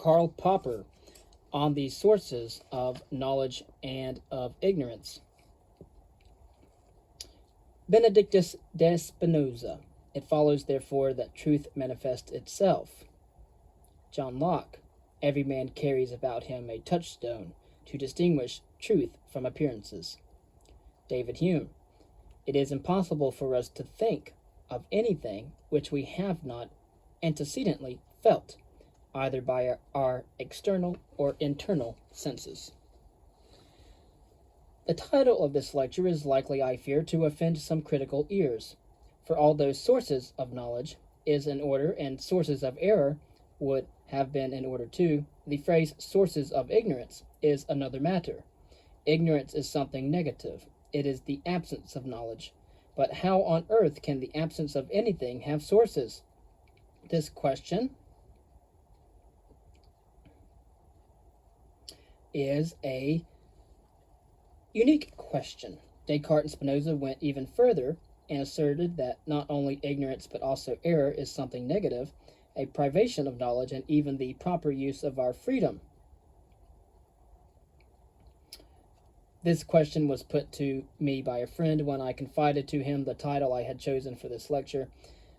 Karl Popper on the sources of knowledge and of ignorance. Benedictus de Spinoza. It follows, therefore, that truth manifests itself. John Locke. Every man carries about him a touchstone to distinguish truth from appearances. David Hume. It is impossible for us to think of anything which we have not antecedently felt, either by our external or internal senses. The title of this lecture is likely, I fear, to offend some critical ears, for although sources of knowledge is in order and sources of error would have been in order too, the phrase sources of ignorance is another matter. Ignorance is something negative. It is the absence of knowledge. But how on earth can the absence of anything have sources? This question is a unique question. Descartes and Spinoza went even further and asserted that not only ignorance but also error is something negative, a privation of knowledge, and even the proper use of our freedom. This question was put to me by a friend when I confided to him the title I had chosen for this lecture.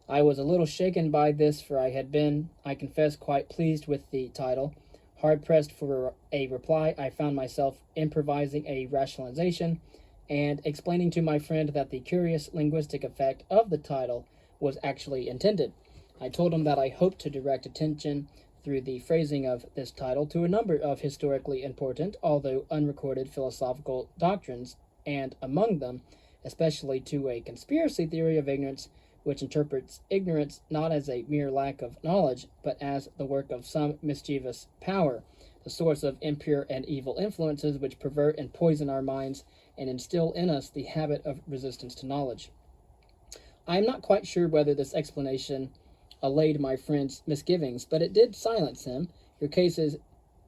I was a little shaken by this, for I had been, I confess, quite pleased with the title. Hard-pressed for a reply, I found myself improvising a rationalization and explaining to my friend that the curious linguistic effect of the title was actually intended. I told him that I hoped to direct attention through the phrasing of this title to a number of historically important, although unrecorded, philosophical doctrines, and among them, especially to a conspiracy theory of ignorance, which interprets ignorance not as a mere lack of knowledge, but as the work of some mischievous power, the source of impure and evil influences which pervert and poison our minds and instill in us the habit of resistance to knowledge. I am not quite sure whether this explanation allayed my friend's misgivings, but it did silence him. Your case is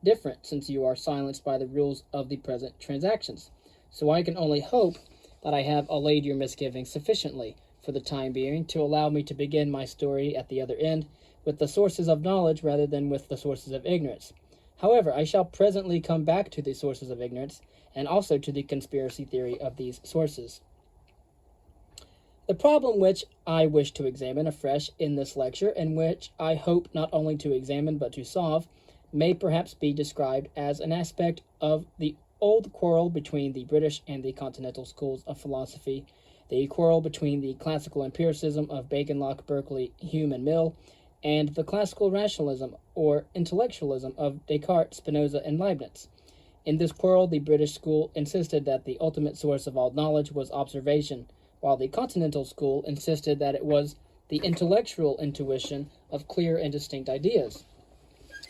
different, since you are silenced by the rules of the present transactions. So I can only hope that I have allayed your misgivings sufficiently for the time being to allow me to begin my story at the other end with the sources of knowledge rather than with the sources of ignorance. However, I shall presently come back to the sources of ignorance and also to the conspiracy theory of these sources. The problem which I wish to examine afresh in this lecture, and which I hope not only to examine but to solve, may perhaps be described as an aspect of the old quarrel between the British and the continental schools of philosophy, the quarrel between the classical empiricism of Bacon, Locke, Berkeley, Hume, and Mill, and the classical rationalism or intellectualism of Descartes, Spinoza, and Leibniz. In this quarrel, the British school insisted that the ultimate source of all knowledge was observation, while the continental school insisted that it was the intellectual intuition of clear and distinct ideas.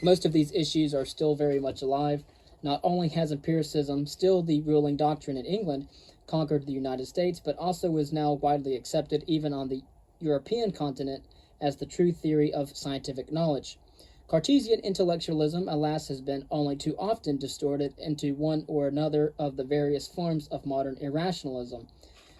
Most of these issues are still very much alive. Not only has empiricism, still the ruling doctrine in England, conquered the United States, but also is now widely accepted even on the European continent as the true theory of scientific knowledge. Cartesian intellectualism, alas, has been only too often distorted into one or another of the various forms of modern irrationalism.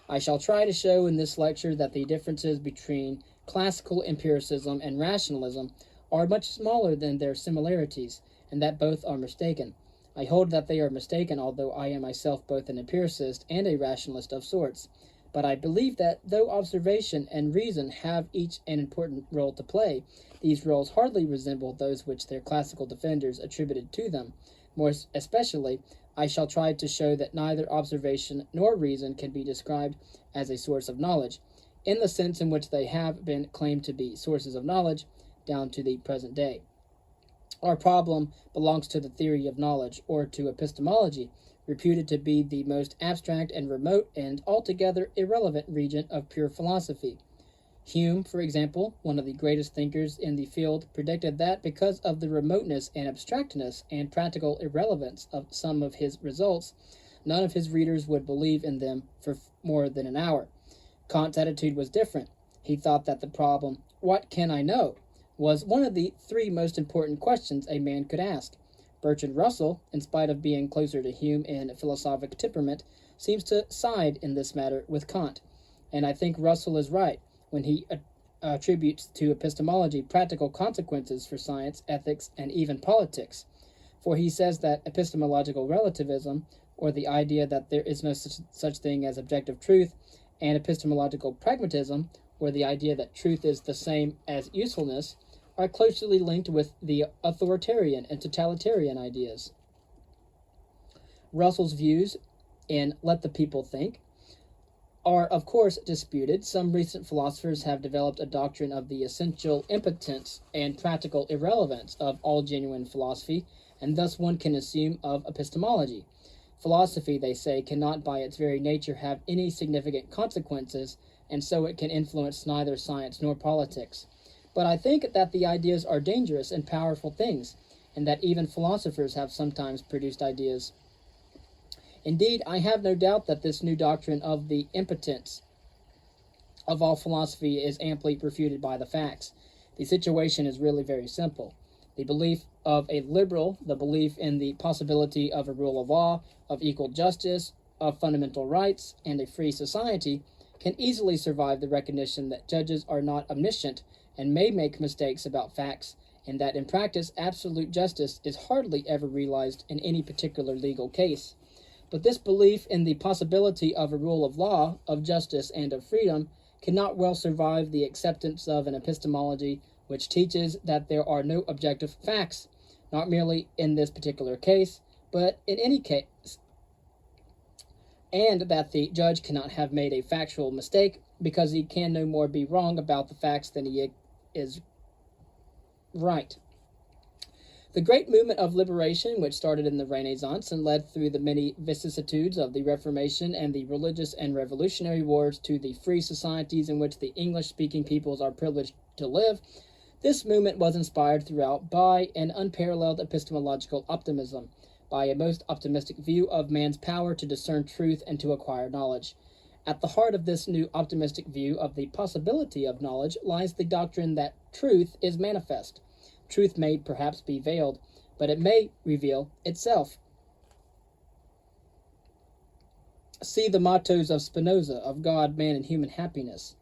I shall try to show in this lecture that the differences between classical empiricism and rationalism are much smaller than their similarities, and that both are mistaken. I hold that they are mistaken, although I am myself both an empiricist and a rationalist of sorts. But I believe that though observation and reason have each an important role to play, these roles hardly resemble those which their classical defenders attributed to them. More especially, I shall try to show that neither observation nor reason can be described as a source of knowledge, in the sense in which they have been claimed to be sources of knowledge down to the present day. Our problem belongs to the theory of knowledge, or to epistemology, reputed to be the most abstract and remote and altogether irrelevant region of pure philosophy. Hume, for example, one of the greatest thinkers in the field, predicted that because of the remoteness and abstractness and practical irrelevance of some of his results, none of his readers would believe in them for more than an hour. Kant's attitude was different. He thought that the problem, "What can I know?" was one of the three most important questions a man could ask. Bertrand Russell, in spite of being closer to Hume in philosophic temperament, seems to side in this matter with Kant, and I think Russell is right when he attributes to epistemology practical consequences for science, ethics, and even politics. For he says that epistemological relativism, or the idea that there is no such thing as objective truth, and epistemological pragmatism, or the idea that truth is the same as usefulness, are closely linked with the authoritarian and totalitarian ideas. Russell's views in Let the People Think are, of course, disputed. Some recent philosophers have developed a doctrine of the essential impotence and practical irrelevance of all genuine philosophy, and thus one can assume of epistemology. Philosophy, they say, cannot by its very nature have any significant consequences, and so it can influence neither science nor politics. But I think that the ideas are dangerous and powerful things, and that even philosophers have sometimes produced ideas. Indeed, I have no doubt that this new doctrine of the impotence of all philosophy is amply refuted by the facts. The situation is really very simple. The belief of a liberal, the belief in the possibility of a rule of law, of equal justice, of fundamental rights, and a free society, can easily survive the recognition that judges are not omniscient and may make mistakes about facts, and that in practice absolute justice is hardly ever realized in any particular legal case. But this belief in the possibility of a rule of law, of justice, and of freedom cannot well survive the acceptance of an epistemology which teaches that there are no objective facts, not merely in this particular case, but in any case, and that the judge cannot have made a factual mistake because he can no more be wrong about the facts than he is right. The great movement of liberation, which started in the Renaissance and led through the many vicissitudes of the Reformation and the religious and revolutionary wars to the free societies in which the English-speaking peoples are privileged to live, this movement was inspired throughout by an unparalleled epistemological optimism, by a most optimistic view of man's power to discern truth and to acquire knowledge. At the heart of this new optimistic view of the possibility of knowledge lies the doctrine that truth is manifest. Truth may perhaps be veiled, but it may reveal itself. See the mottos of Spinoza, of God, man, and human happiness.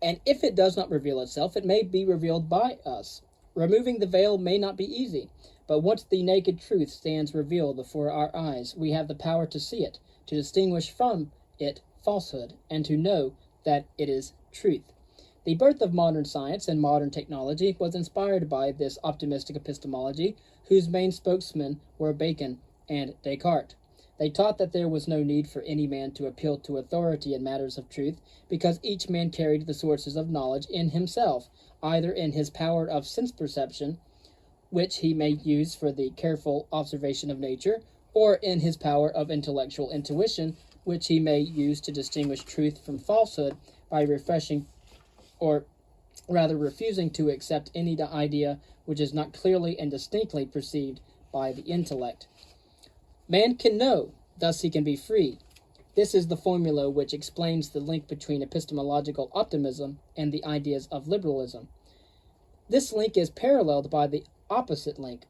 And if it does not reveal itself, it may be revealed by us. Removing the veil may not be easy, but once the naked truth stands revealed before our eyes, we have the power to see it, to distinguish from it falsehood, and to know that it is truth. The birth of modern science and modern technology was inspired by this optimistic epistemology, whose main spokesmen were Bacon and Descartes. They taught that there was no need for any man to appeal to authority in matters of truth, because each man carried the sources of knowledge in himself, either in his power of sense perception, which he may use for the careful observation of nature, or in his power of intellectual intuition, which he may use to distinguish truth from falsehood by refreshing, or rather refusing to accept any idea which is not clearly and distinctly perceived by the intellect. Man can know, thus he can be free. This is the formula which explains the link between epistemological optimism and the ideas of liberalism. This link is paralleled by the opposite link.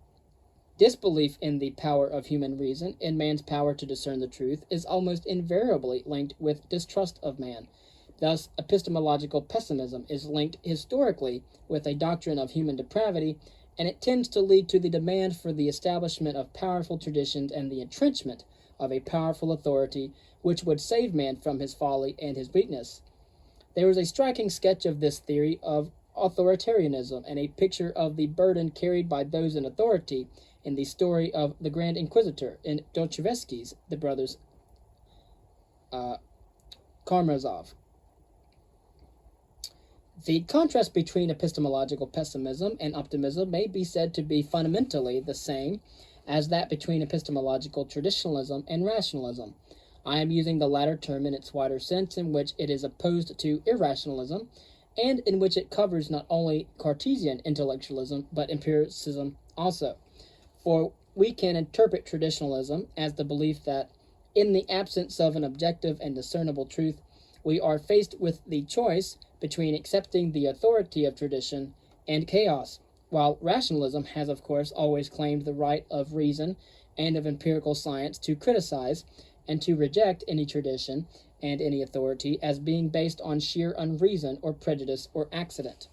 Disbelief in the power of human reason, in man's power to discern the truth, is almost invariably linked with distrust of man. Thus, epistemological pessimism is linked historically with a doctrine of human depravity, and it tends to lead to the demand for the establishment of powerful traditions and the entrenchment of a powerful authority which would save man from his folly and his weakness. There is a striking sketch of this theory of authoritarianism and a picture of the burden carried by those in authority in the story of the Grand Inquisitor in Dostoevsky's The Brothers Karamazov. The contrast between epistemological pessimism and optimism may be said to be fundamentally the same as that between epistemological traditionalism and rationalism. I am using the latter term in its wider sense, in which it is opposed to irrationalism, and in which it covers not only Cartesian intellectualism, but empiricism also. For we can interpret traditionalism as the belief that, in the absence of an objective and discernible truth, we are faced with the choice between accepting the authority of tradition and chaos, while rationalism has, of course, always claimed the right of reason and of empirical science to criticize and to reject any tradition and any authority as being based on sheer unreason or prejudice or accident.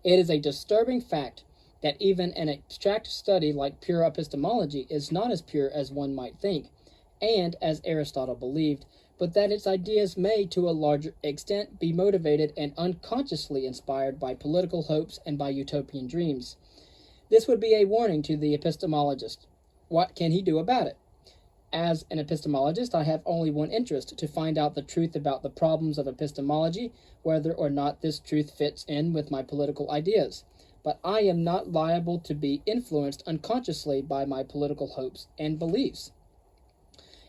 It is a disturbing fact that even an abstract study like pure epistemology is not as pure as one might think, and as Aristotle believed, but that its ideas may, to a larger extent, be motivated and unconsciously inspired by political hopes and by utopian dreams. This would be a warning to the epistemologist. What can he do about it? As an epistemologist, I have only one interest: to find out the truth about the problems of epistemology, whether or not this truth fits in with my political ideas. But I am not liable to be influenced unconsciously by my political hopes and beliefs.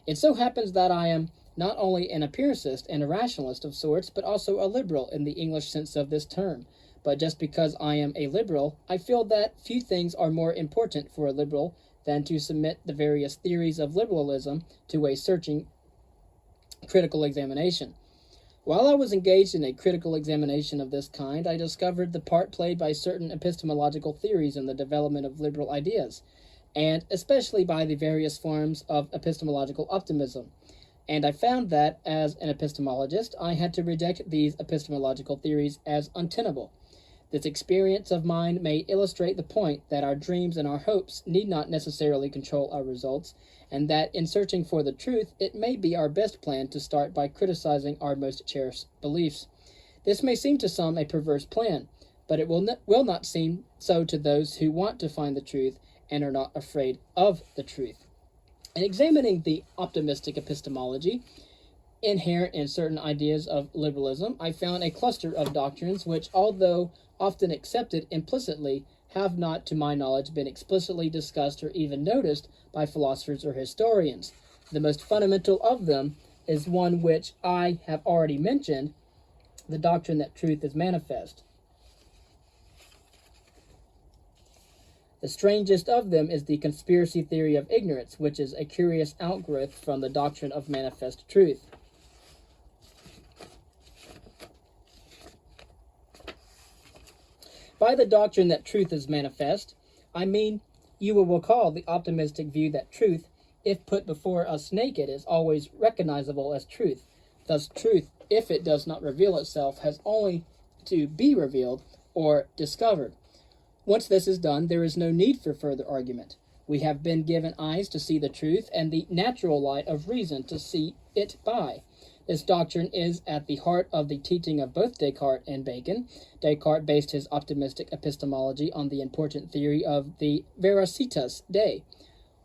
It so happens that I am not only an empiricist and a rationalist of sorts, but also a liberal in the English sense of this term. But just because I am a liberal, I feel that few things are more important for a liberal than to submit the various theories of liberalism to a searching critical examination. While I was engaged in a critical examination of this kind, I discovered the part played by certain epistemological theories in the development of liberal ideas, and especially by the various forms of epistemological optimism. And I found that, as an epistemologist, I had to reject these epistemological theories as untenable. This experience of mine may illustrate the point that our dreams and our hopes need not necessarily control our results, and that in searching for the truth, it may be our best plan to start by criticizing our most cherished beliefs. This may seem to some a perverse plan, but it will not seem so to those who want to find the truth and are not afraid of the truth. In examining the optimistic epistemology inherent in certain ideas of liberalism, I found a cluster of doctrines which, although often accepted implicitly, have not, to my knowledge, been explicitly discussed or even noticed by philosophers or historians. The most fundamental of them is one which I have already mentioned, the doctrine that truth is manifest. The strangest of them is the conspiracy theory of ignorance, which is a curious outgrowth from the doctrine of manifest truth. By the doctrine that truth is manifest, I mean, you will recall the optimistic view that truth, if put before us naked, is always recognizable as truth. Thus, truth, if it does not reveal itself, has only to be revealed or discovered. Once this is done, there is no need for further argument. We have been given eyes to see the truth and the natural light of reason to see it by. This doctrine is at the heart of the teaching of both Descartes and Bacon. Descartes based his optimistic epistemology on the important theory of the veracitas Dei.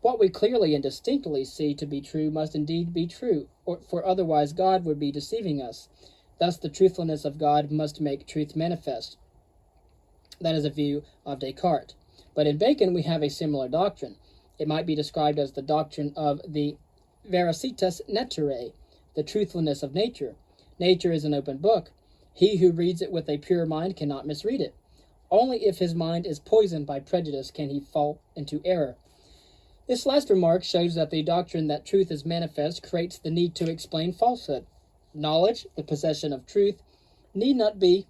What we clearly and distinctly see to be true must indeed be true, for otherwise God would be deceiving us. Thus the truthfulness of God must make truth manifest. That is a view of Descartes. But in Bacon we have a similar doctrine. It might be described as the doctrine of the veracitas naturae, the truthfulness of nature. Nature is an open book. He who reads it with a pure mind cannot misread it. Only if his mind is poisoned by prejudice can he fall into error. This last remark shows that the doctrine that truth is manifest creates the need to explain falsehood. Knowledge, the possession of truth, need not be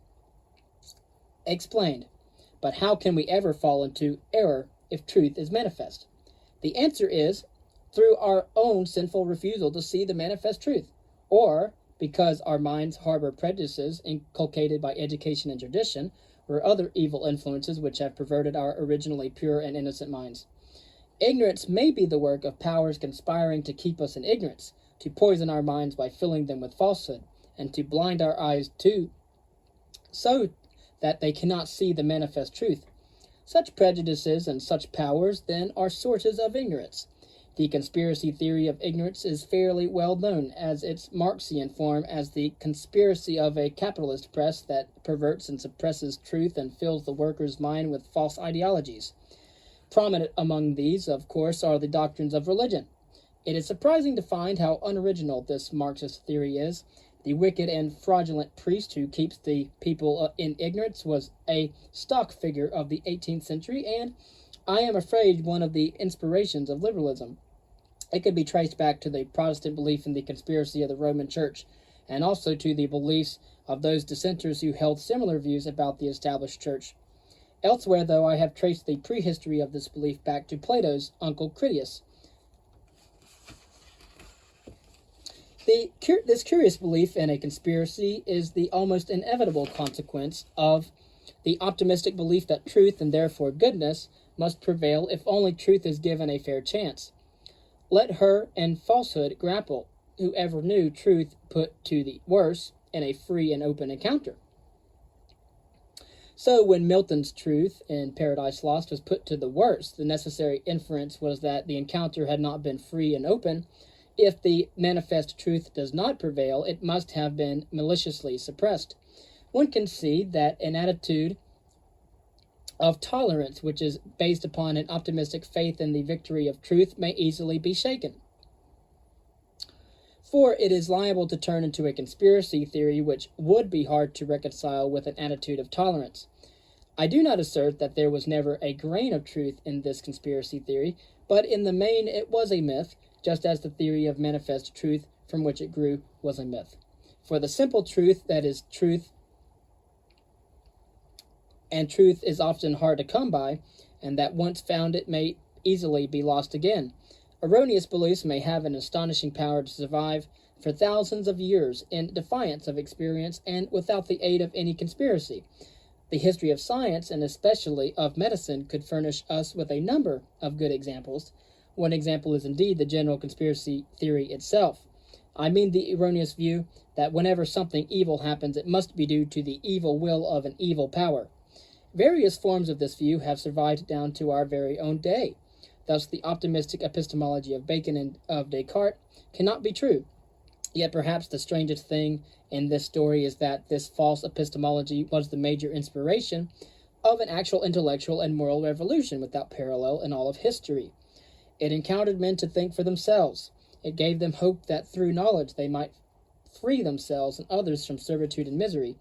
explained. But how can we ever fall into error if truth is manifest? The answer is through our own sinful refusal to see the manifest truth, or because our minds harbor prejudices inculcated by education and tradition, or other evil influences which have perverted our originally pure and innocent minds. Ignorance may be the work of powers conspiring to keep us in ignorance, to poison our minds by filling them with falsehood, and to blind our eyes too, so that they cannot see the manifest truth. Such prejudices and such powers, then, are sources of ignorance. The conspiracy theory of ignorance is fairly well known as its Marxian form as the conspiracy of a capitalist press that perverts and suppresses truth and fills the worker's mind with false ideologies. Prominent among these, of course, are the doctrines of religion. It is surprising to find how unoriginal this Marxist theory is. The wicked and fraudulent priest who keeps the people in ignorance was a stock figure of the 18th century, and I am afraid one of the inspirations of liberalism. It could be traced back to the Protestant belief in the conspiracy of the Roman Church, and also to the beliefs of those dissenters who held similar views about the established church. Elsewhere, though, I have traced the prehistory of this belief back to Plato's uncle Critias. This curious belief in a conspiracy is the almost inevitable consequence of the optimistic belief that truth, and therefore goodness, must prevail if only truth is given a fair chance. Let her and falsehood grapple, whoever knew truth put to the worse in a free and open encounter. So when Milton's truth in Paradise Lost was put to the worse, the necessary inference was that the encounter had not been free and open. If the manifest truth does not prevail, it must have been maliciously suppressed. One can see that an attitude of tolerance, which is based upon an optimistic faith in the victory of truth, may easily be shaken. For it is liable to turn into a conspiracy theory which would be hard to reconcile with an attitude of tolerance. I do not assert that there was never a grain of truth in this conspiracy theory, but in the main it was a myth, just as the theory of manifest truth from which it grew was a myth. For the simple truth that is truth, and truth is often hard to come by, and that once found it may easily be lost again. Erroneous beliefs may have an astonishing power to survive for thousands of years in defiance of experience and without the aid of any conspiracy. The history of science, and especially of medicine, could furnish us with a number of good examples. One example is indeed the general conspiracy theory itself. I mean the erroneous view that whenever something evil happens, it must be due to the evil will of an evil power. Various forms of this view have survived down to our very own day. Thus, the optimistic epistemology of Bacon and of Descartes cannot be true. Yet perhaps the strangest thing in this story is that this false epistemology was the major inspiration of an actual intellectual and moral revolution without parallel in all of history. It encountered men to think for themselves. It gave them hope that through knowledge they might free themselves and others from servitude and misery.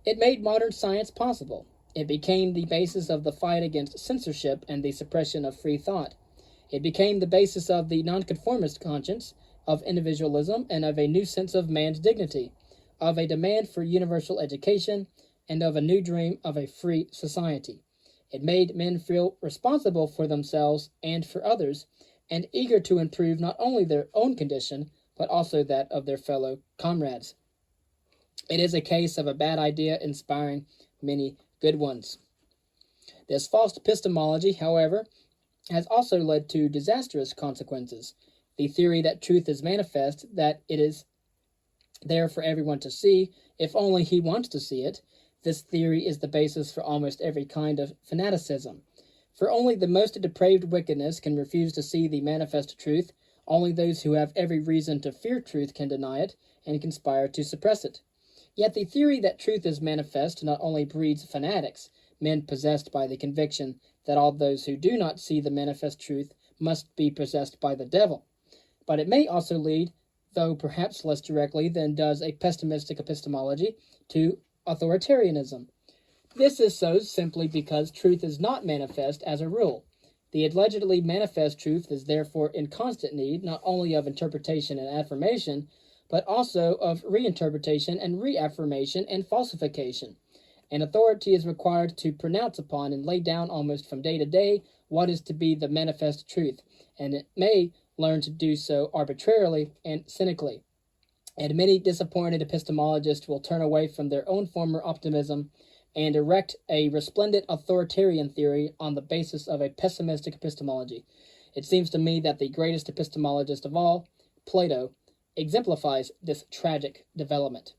It made modern science possible. It became the basis of the fight against censorship and the suppression of free thought. It became the basis of the nonconformist conscience, of individualism, and of a new sense of man's dignity, of a demand for universal education, and of a new dream of a free society. It made men feel responsible for themselves and for others, and eager to improve not only their own condition, but also that of their fellow comrades. It is a case of a bad idea inspiring many good ones. This false epistemology, however, has also led to disastrous consequences. The theory that truth is manifest, that it is there for everyone to see, if only he wants to see it, this theory is the basis for almost every kind of fanaticism. For only the most depraved wickedness can refuse to see the manifest truth, only those who have every reason to fear truth can deny it and conspire to suppress it. Yet the theory that truth is manifest not only breeds fanatics, men possessed by the conviction that all those who do not see the manifest truth must be possessed by the devil, but it may also lead, though perhaps less directly than does a pessimistic epistemology, to authoritarianism. This is so simply because truth is not manifest as a rule. The allegedly manifest truth is therefore in constant need not only of interpretation and affirmation, but also of reinterpretation and reaffirmation and falsification. An authority is required to pronounce upon and lay down almost from day to day what is to be the manifest truth, and it may learn to do so arbitrarily and cynically. And many disappointed epistemologists will turn away from their own former optimism and erect a resplendent authoritarian theory on the basis of a pessimistic epistemology. It seems to me that the greatest epistemologist of all, Plato, exemplifies this tragic development.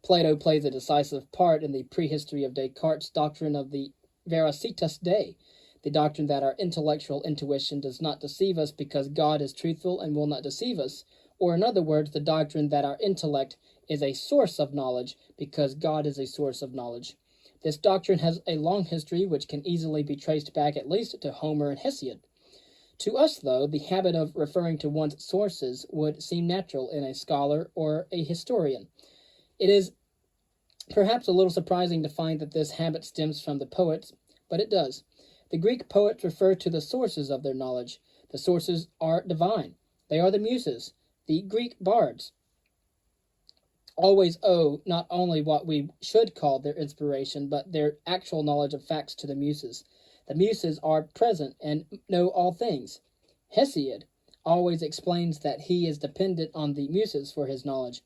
Plato plays a decisive part in the prehistory of Descartes' doctrine of the Veracitas Dei, the doctrine that our intellectual intuition does not deceive us because God is truthful and will not deceive us, or in other words, the doctrine that our intellect is a source of knowledge because God is a source of knowledge. This doctrine has a long history which can easily be traced back at least to Homer and Hesiod. To us, though, the habit of referring to one's sources would seem natural in a scholar or a historian. It is perhaps a little surprising to find that this habit stems from the poets, but it does. The Greek poets refer to the sources of their knowledge. The sources are divine. They are the muses, the Greek bards. always owe not only what we should call their inspiration, but their actual knowledge of facts to the Muses. The Muses are present and know all things. Hesiod always explains that he is dependent on the Muses for his knowledge.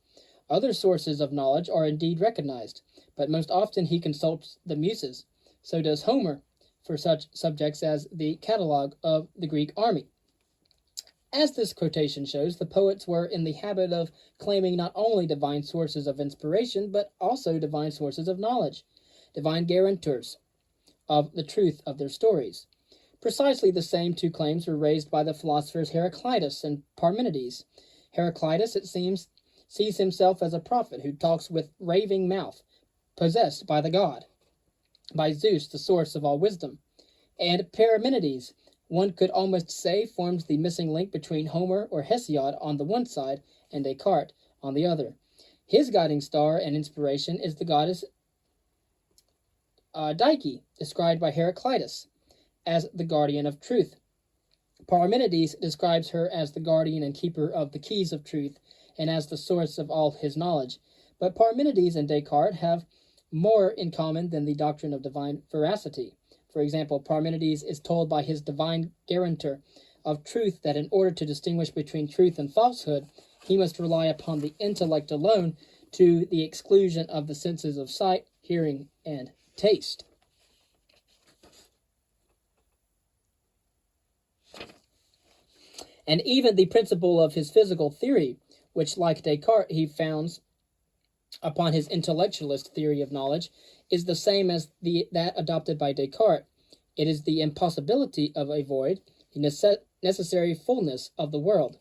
Other sources of knowledge are indeed recognized, but most often he consults the Muses. So does Homer for such subjects as the catalogue of the Greek army. As this quotation shows, the poets were in the habit of claiming not only divine sources of inspiration, but also divine sources of knowledge, divine guarantors of the truth of their stories. Precisely the same two claims were raised by the philosophers Heraclitus and Parmenides. Heraclitus, it seems, sees himself as a prophet who talks with raving mouth, possessed by the god, by Zeus, the source of all wisdom. And Parmenides, one could almost say, forms the missing link between Homer or Hesiod on the one side and Descartes on the other. His guiding star and inspiration is the goddess Dike, described by Heraclitus as the guardian of truth. Parmenides describes her as the guardian and keeper of the keys of truth and as the source of all his knowledge. But Parmenides and Descartes have more in common than the doctrine of divine veracity. For example, Parmenides is told by his divine guarantor of truth that in order to distinguish between truth and falsehood, he must rely upon the intellect alone to the exclusion of the senses of sight, hearing, and taste. And even the principle of his physical theory, which, like Descartes, he founds upon his intellectualist theory of knowledge, is the same as that adopted by Descartes. It is the impossibility of a void, the necessary fullness of the world.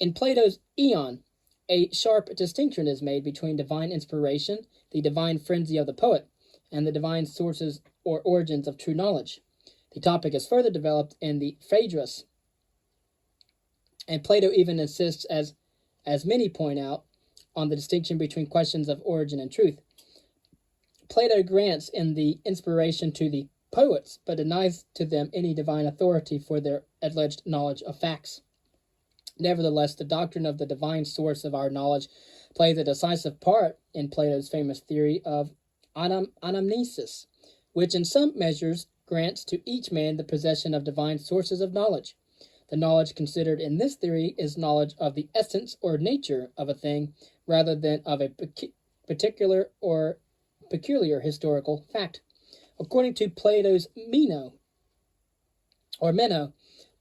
In Plato's Aeon, a sharp distinction is made between divine inspiration, the divine frenzy of the poet, and the divine sources or origins of true knowledge. The topic is further developed in the Phaedrus, and Plato even insists, as many point out, on the distinction between questions of origin and truth. Plato grants in the inspiration to the poets, but denies to them any divine authority for their alleged knowledge of facts. Nevertheless, the doctrine of the divine source of our knowledge plays a decisive part in Plato's famous theory of anamnesis, which in some measures grants to each man the possession of divine sources of knowledge. The knowledge considered in this theory is knowledge of the essence or nature of a thing, rather than of a particular or peculiar historical fact. According to Plato's Meno,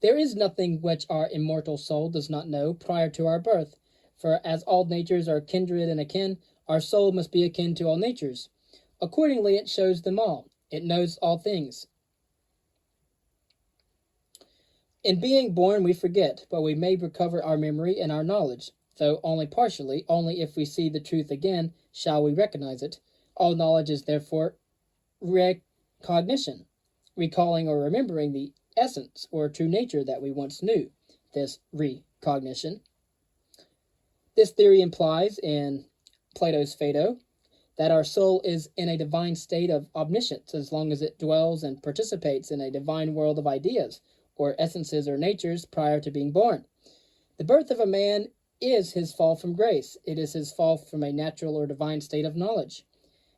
there is nothing which our immortal soul does not know prior to our birth. For as all natures are kindred and akin, our soul must be akin to all natures. Accordingly, it shows them all. It knows all things. In being born, we forget, but we may recover our memory and our knowledge, though only partially. Only if we see the truth again shall we recognize it. All knowledge is therefore recognition, recalling or remembering the essence or true nature that we once knew, this recognition. This theory implies, in Plato's Phaedo, that our soul is in a divine state of omniscience as long as it dwells and participates in a divine world of ideas, or essences or natures prior to being born. The birth of a man is his fall from grace. It is his fall from a natural or divine state of knowledge,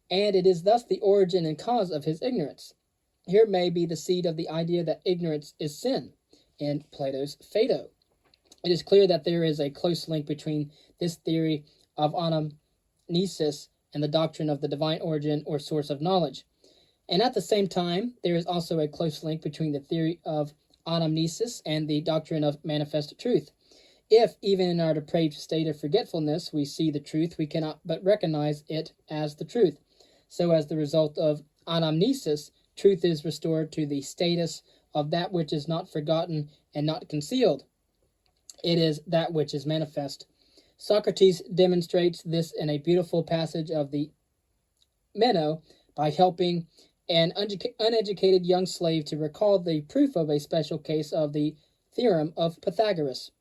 and it is thus the origin and cause of his ignorance. Here may be the seed of the idea that ignorance is sin in Plato's Phaedo. It is clear that there is a close link between this theory of anamnesis and the doctrine of the divine origin or source of knowledge. And at the same time, there is also a close link between the theory of anamnesis and the doctrine of manifest truth. If, even in our depraved state of forgetfulness, we see the truth, we cannot but recognize it as the truth. So as the result of anamnesis, truth is restored to the status of that which is not forgotten and not concealed. It is that which is manifest. Socrates demonstrates this in a beautiful passage of the Meno by helping an uneducated young slave to recall the proof of a special case of the theorem of Pythagoras.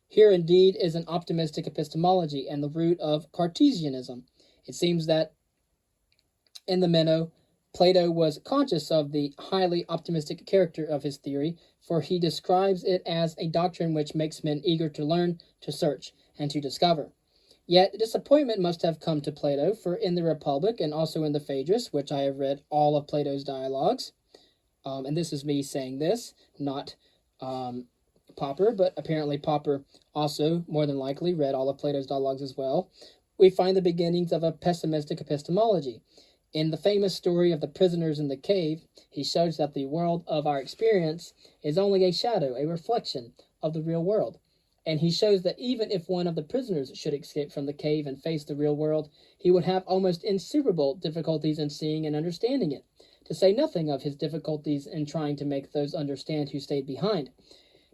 Here indeed is an optimistic epistemology and the root of Cartesianism. It seems that in the Meno, Plato was conscious of the highly optimistic character of his theory, for he describes it as a doctrine which makes men eager to learn, to search, and to discover. Yet disappointment must have come to Plato, for in the Republic and also in the Phaedrus, which I have read all of Plato's dialogues, and this is me saying this, not Popper, but apparently Popper also, more than likely, read all of Plato's dialogues as well, we find the beginnings of a pessimistic epistemology. In the famous story of the prisoners in the cave, he shows that the world of our experience is only a shadow, a reflection of the real world. And he shows that even if one of the prisoners should escape from the cave and face the real world, he would have almost insuperable difficulties in seeing and understanding it, to say nothing of his difficulties in trying to make those understand who stayed behind.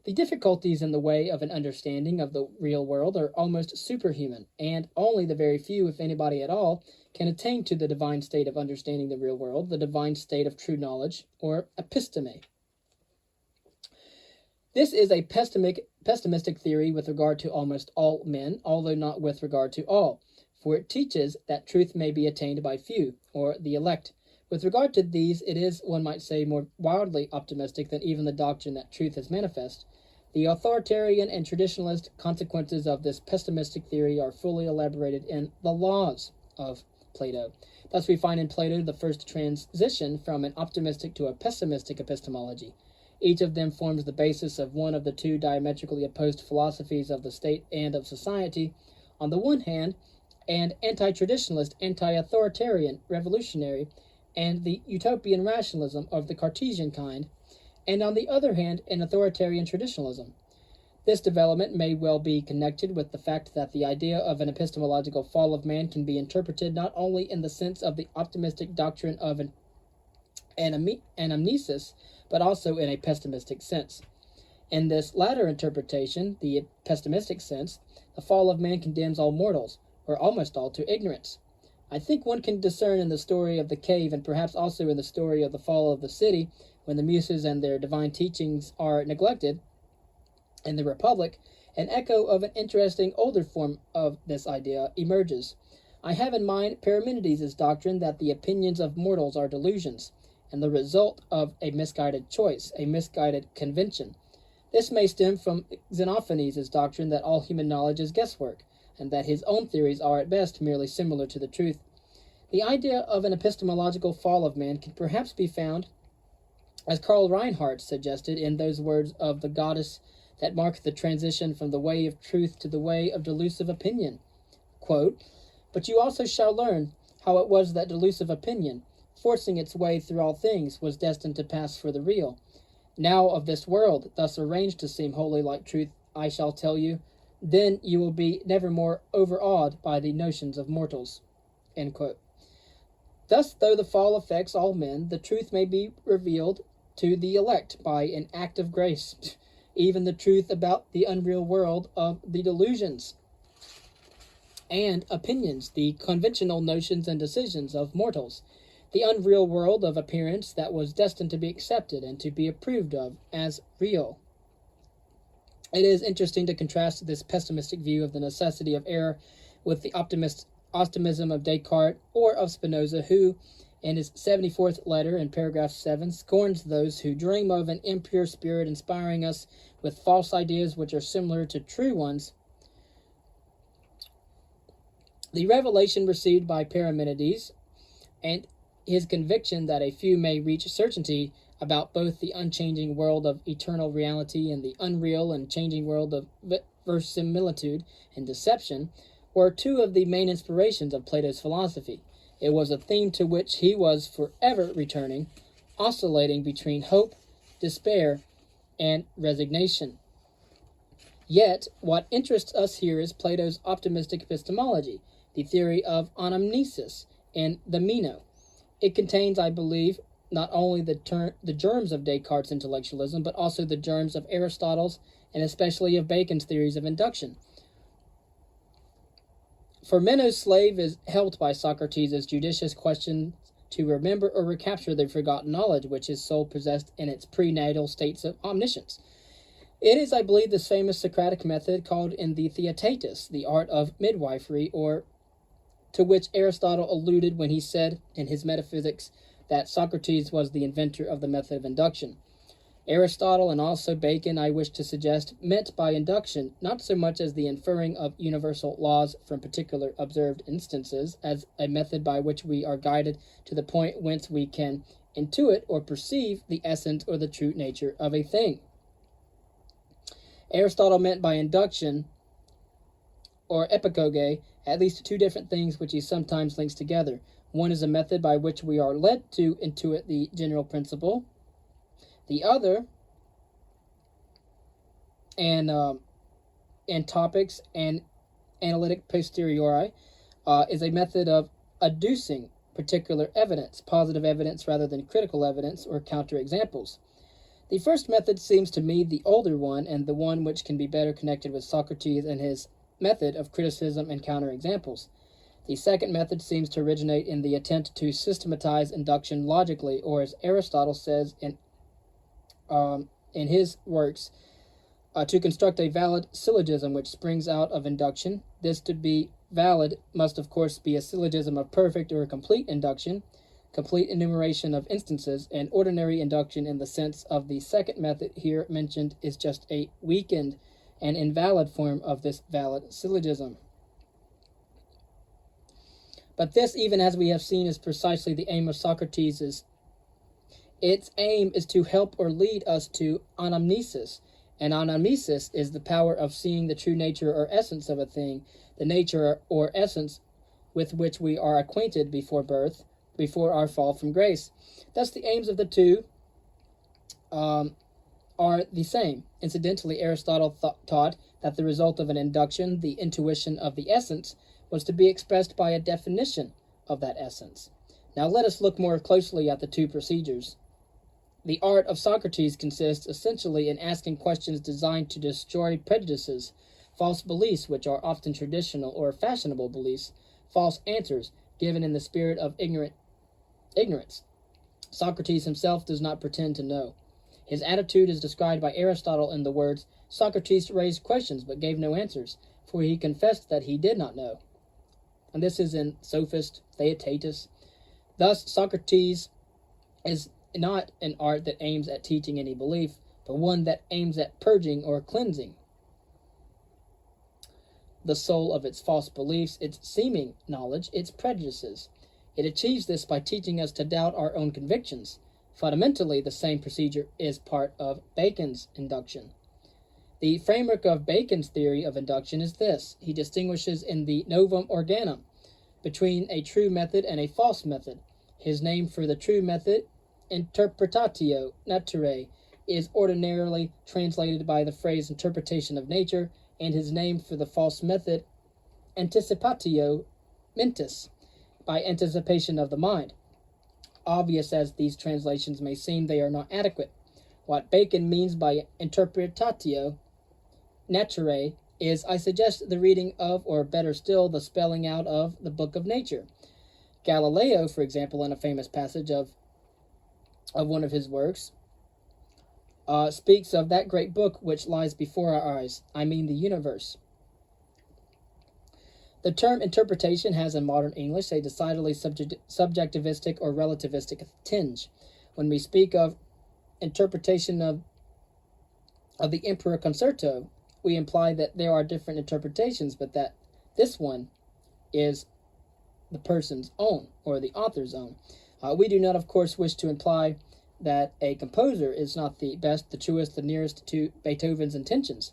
The difficulties in the way of an understanding of the real world are almost superhuman, and only the very few, if anybody at all, can attain to the divine state of understanding the real world, the divine state of true knowledge, or episteme. This is a pessimistic theory with regard to almost all men, although not with regard to all, for it teaches that truth may be attained by few, or the elect. With regard to these, it is, one might say, more wildly optimistic than even the doctrine that truth is manifest. The authoritarian and traditionalist consequences of this pessimistic theory are fully elaborated in the Laws of Plato. Thus we find in Plato the first transition from an optimistic to a pessimistic epistemology. Each of them forms the basis of one of the two diametrically opposed philosophies of the state and of society, on the one hand, and anti-traditionalist, anti-authoritarian, revolutionary, and the utopian rationalism of the Cartesian kind, and on the other hand, an authoritarian traditionalism. This development may well be connected with the fact that the idea of an epistemological fall of man can be interpreted not only in the sense of the optimistic doctrine of an anamnesis, but also in a pessimistic sense. In this latter interpretation, the pessimistic sense, the fall of man condemns all mortals, or almost all, to ignorance. I think one can discern in the story of the cave, and perhaps also in the story of the fall of the city, when the Muses and their divine teachings are neglected, in the Republic, an echo of an interesting older form of this idea emerges. I have in mind Parmenides' doctrine that the opinions of mortals are delusions, and the result of a misguided choice, a misguided convention. This may stem from Xenophanes' doctrine that all human knowledge is guesswork, and that his own theories are at best merely similar to the truth. The idea of an epistemological fall of man can perhaps be found, as Karl Reinhardt suggested, in those words of the goddess that mark the transition from the way of truth to the way of delusive opinion. Quote, "But you also shall learn how it was that delusive opinion, forcing its way through all things, was destined to pass for the real. Now of this world, thus arranged to seem wholly like truth, I shall tell you, then you will be never more overawed by the notions of mortals." End quote. Thus, though the fall affects all men, the truth may be revealed to the elect by an act of grace, even the truth about the unreal world of the delusions and opinions, the conventional notions and decisions of mortals, the unreal world of appearance that was destined to be accepted and to be approved of as real. It is interesting to contrast this pessimistic view of the necessity of error with the optimism of Descartes or of Spinoza, who, in his 74th letter in paragraph 7, scorns those who dream of an impure spirit inspiring us with false ideas which are similar to true ones. The revelation received by Parmenides and his conviction that a few may reach certainty about both the unchanging world of eternal reality and the unreal and changing world of verisimilitude and deception were two of the main inspirations of Plato's philosophy. It was a theme to which he was forever returning, oscillating between hope, despair, and resignation. Yet, what interests us here is Plato's optimistic epistemology, the theory of anamnesis, and the Meno. It contains, I believe, not only the germs of Descartes' intellectualism, but also the germs of Aristotle's and especially of Bacon's theories of induction. For Meno's slave is helped by Socrates' judicious question to remember or recapture the forgotten knowledge which his soul possessed in its prenatal states of omniscience. It is, I believe, this famous Socratic method called in the Theaetetus, the art of midwifery, or to which Aristotle alluded when he said in his Metaphysics that Socrates was the inventor of the method of induction. Aristotle and also Bacon, I wish to suggest, meant by induction not so much as the inferring of universal laws from particular observed instances as a method by which we are guided to the point whence we can intuit or perceive the essence or the true nature of a thing. Aristotle meant by induction or epigoge at least two different things which he sometimes links together. One is a method by which we are led to intuit the general principle. The other, and topics and analytic posteriori, is a method of adducing particular evidence, positive evidence rather than critical evidence or counterexamples. The first method seems to me the older one and the one which can be better connected with Socrates and his method of criticism and counterexamples. The second method seems to originate in the attempt to systematize induction logically, or as Aristotle says in his works, to construct a valid syllogism which springs out of induction. This to be valid must of course be a syllogism of perfect or complete induction, complete enumeration of instances, and ordinary induction in the sense of the second method here mentioned is just a weakened and invalid form of this valid syllogism. But this, even as we have seen, is precisely the aim of Socrates. Its aim is to help or lead us to anamnesis, and anamnesis is the power of seeing the true nature or essence of a thing, the nature or essence with which we are acquainted before birth, before our fall from grace. Thus the aims of the two are the same. Incidentally, Aristotle taught that the result of an induction, the intuition of the essence, was to be expressed by a definition of that essence. Now let us look more closely at the two procedures. The art of Socrates consists essentially in asking questions designed to destroy prejudices, false beliefs which are often traditional or fashionable beliefs, false answers given in the spirit of ignorance. Socrates himself does not pretend to know. His attitude is described by Aristotle in the words, Socrates raised questions but gave no answers, for he confessed that he did not know. And this is in Sophist, Theaetetus. Thus, Socrates is not an art that aims at teaching any belief, but one that aims at purging or cleansing the soul of its false beliefs, its seeming knowledge, its prejudices. It achieves this by teaching us to doubt our own convictions. Fundamentally, the same procedure is part of Bacon's induction. The framework of Bacon's theory of induction is this. He distinguishes in the Novum Organum between a true method and a false method. His name for the true method, interpretatio naturae, is ordinarily translated by the phrase interpretation of nature, and his name for the false method, anticipatio mentis, by anticipation of the mind. Obvious as these translations may seem, they are not adequate. What Bacon means by interpretatio naturae is, I suggest, the reading of, or better still, the spelling out of, the book of nature. Galileo, for example, in a famous passage of one of his works, speaks of that great book which lies before our eyes, I mean the universe. The term interpretation has in modern English a decidedly subjectivistic or relativistic tinge. When we speak of interpretation of the Emperor Concerto, we imply that there are different interpretations, but that this one is the person's own, or the author's own. We do not, of course, wish to imply that a composer is not the best, the truest, the nearest to Beethoven's intentions.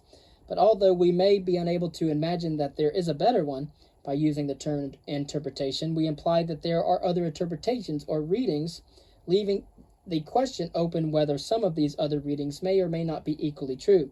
But although we may be unable to imagine that there is a better one by using the term interpretation, we imply that there are other interpretations or readings, leaving the question open whether some of these other readings may or may not be equally true.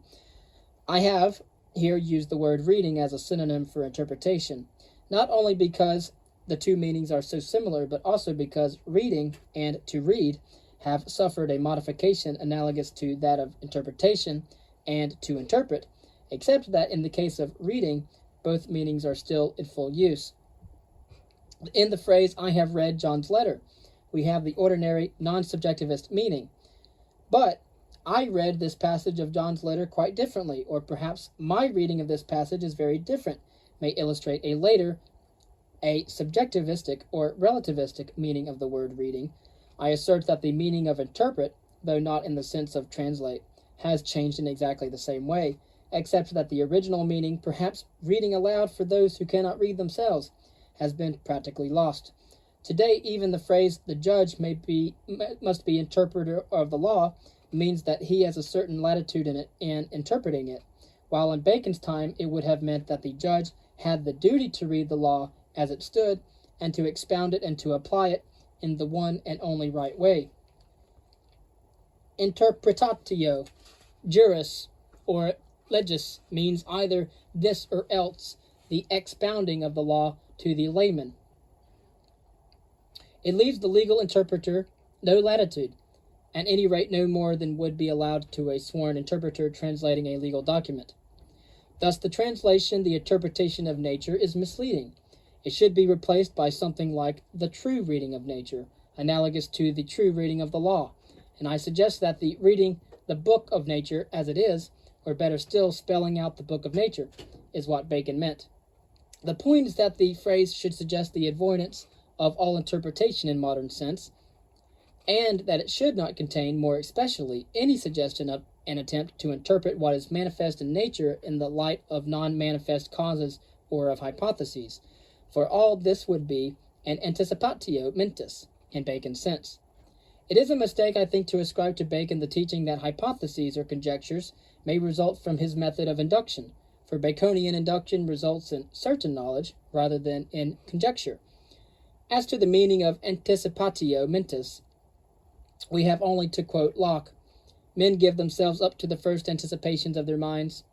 I have here used the word reading as a synonym for interpretation, not only because the two meanings are so similar, but also because reading and to read have suffered a modification analogous to that of interpretation and to interpret, except that in the case of reading, both meanings are still in full use. In the phrase, I have read John's letter, we have the ordinary non-subjectivist meaning. But I read this passage of John's letter quite differently, or perhaps my reading of this passage is very different, may illustrate a later, a subjectivistic or relativistic meaning of the word reading. I assert that the meaning of interpret though not in the sense of translate, has changed in exactly the same way, except that the original meaning, perhaps reading aloud for those who cannot read themselves, has been practically lost. Today, even the phrase "the judge must be interpreter of the law" means that he has a certain latitude in interpreting it, while in Bacon's time it would have meant that the judge had the duty to read the law as it stood and to expound it and to apply it in the one and only right way. Interpretatio juris or legis means either this or else, the expounding of the law to the layman. It leaves the legal interpreter no latitude, at any rate no more than would be allowed to a sworn interpreter translating a legal document. Thus the translation, the interpretation of nature, is misleading. It should be replaced by something like the true reading of nature, analogous to the true reading of the law. And I suggest that the reading the book of nature as it is, or better still, spelling out the book of nature, is what Bacon meant. The point is that the phrase should suggest the avoidance of all interpretation in modern sense, and that it should not contain, more especially, any suggestion of an attempt to interpret what is manifest in nature in the light of non-manifest causes or of hypotheses, for all this would be an anticipatio mentis in Bacon's sense. It is a mistake, I think, to ascribe to Bacon the teaching that hypotheses or conjectures may result from his method of induction, for Baconian induction results in certain knowledge rather than in conjecture. As to the meaning of anticipatio mentis, we have only to quote Locke. Men give themselves up to the first anticipations of their minds.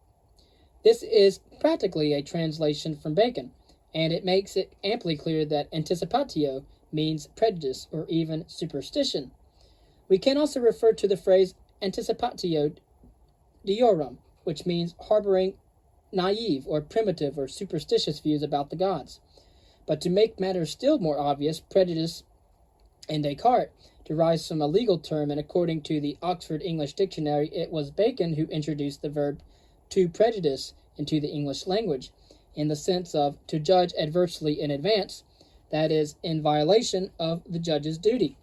This is practically a translation from Bacon, and it makes it amply clear that anticipatio means prejudice or even superstition. We can also refer to the phrase anticipatio deorum, which means harboring naive or primitive or superstitious views about the gods. But to make matters still more obvious, prejudice in Descartes derives from a legal term, and according to the Oxford English Dictionary, it was Bacon who introduced the verb to prejudice into the English language, in the sense of to judge adversely in advance, that is, in violation of the judge's duty.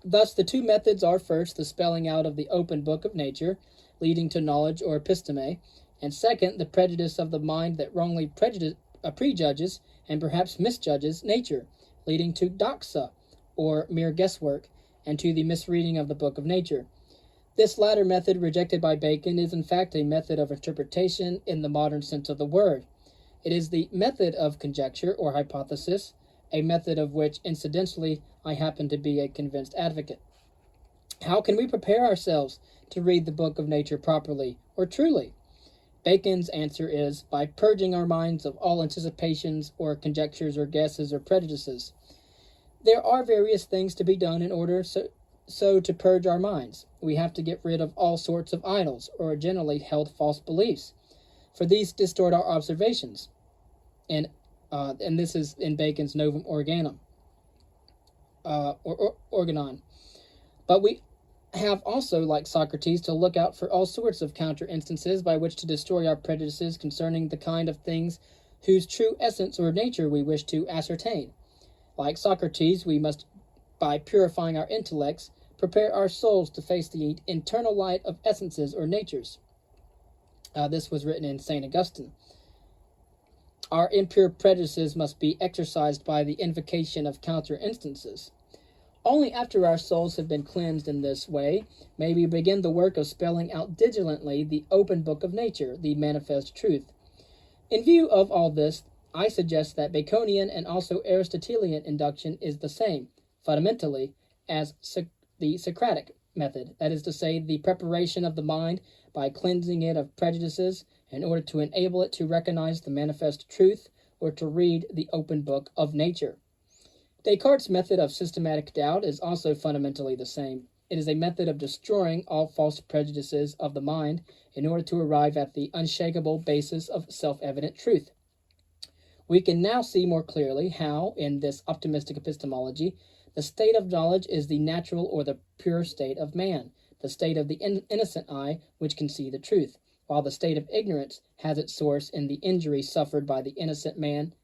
Thus, the two methods are first, the spelling out of the open book of nature, leading to knowledge or episteme, and second, the prejudice of the mind that wrongly prejudges and perhaps misjudges nature, leading to doxa, or mere guesswork, and to the misreading of the book of nature. This latter method, rejected by Bacon, is in fact a method of interpretation in the modern sense of the word. It is the method of conjecture or hypothesis, a method of which, incidentally, I happen to be a convinced advocate. How can we prepare ourselves to read the book of nature properly or truly? Bacon's answer is by purging our minds of all anticipations or conjectures or guesses or prejudices. There are various things to be done in order so to purge our minds. We have to get rid of all sorts of idols or generally held false beliefs, for these distort our observations. And this is in Bacon's Novum Organum, Organon. But we have also, like Socrates, to look out for all sorts of counter-instances by which to destroy our prejudices concerning the kind of things whose true essence or nature we wish to ascertain. Like Socrates, we must, by purifying our intellects, prepare our souls to face the internal light of essences or natures. This was written in St. Augustine. Our impure prejudices must be exorcised by the invocation of counter-instances. Only after our souls have been cleansed in this way may we begin the work of spelling out diligently the open book of nature, the manifest truth. In view of all this, I suggest that Baconian and also Aristotelian induction is the same, fundamentally, as the Socratic method, that is to say, the preparation of the mind by cleansing it of prejudices in order to enable it to recognize the manifest truth or to read the open book of nature. Descartes' method of systematic doubt is also fundamentally the same. It is a method of destroying all false prejudices of the mind in order to arrive at the unshakable basis of self-evident truth. We can now see more clearly how, in this optimistic epistemology, the state of knowledge is the natural or the pure state of man, the state of the innocent eye which can see the truth, while the state of ignorance has its source in the injury suffered by the innocent man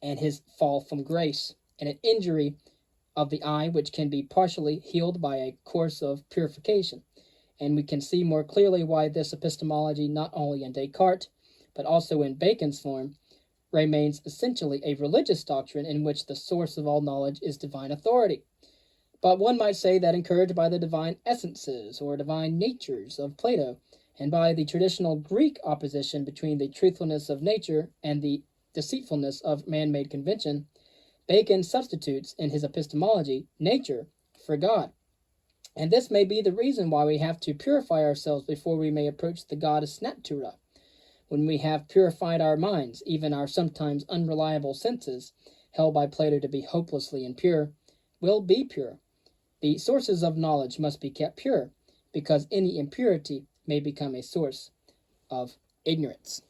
and his fall from grace, and an injury of the eye which can be partially healed by a course of purification. And we can see more clearly why this epistemology, not only in Descartes, but also in Bacon's form, remains essentially a religious doctrine in which the source of all knowledge is divine authority. But one might say that encouraged by the divine essences or divine natures of Plato, and by the traditional Greek opposition between the truthfulness of nature and the deceitfulness of man-made convention, Bacon substitutes in his epistemology nature for God. And this may be the reason why we have to purify ourselves before we may approach the goddess Natura. When we have purified our minds, even our sometimes unreliable senses, held by Plato to be hopelessly impure, will be pure. The sources of knowledge must be kept pure, because any impurity may become a source of ignorance.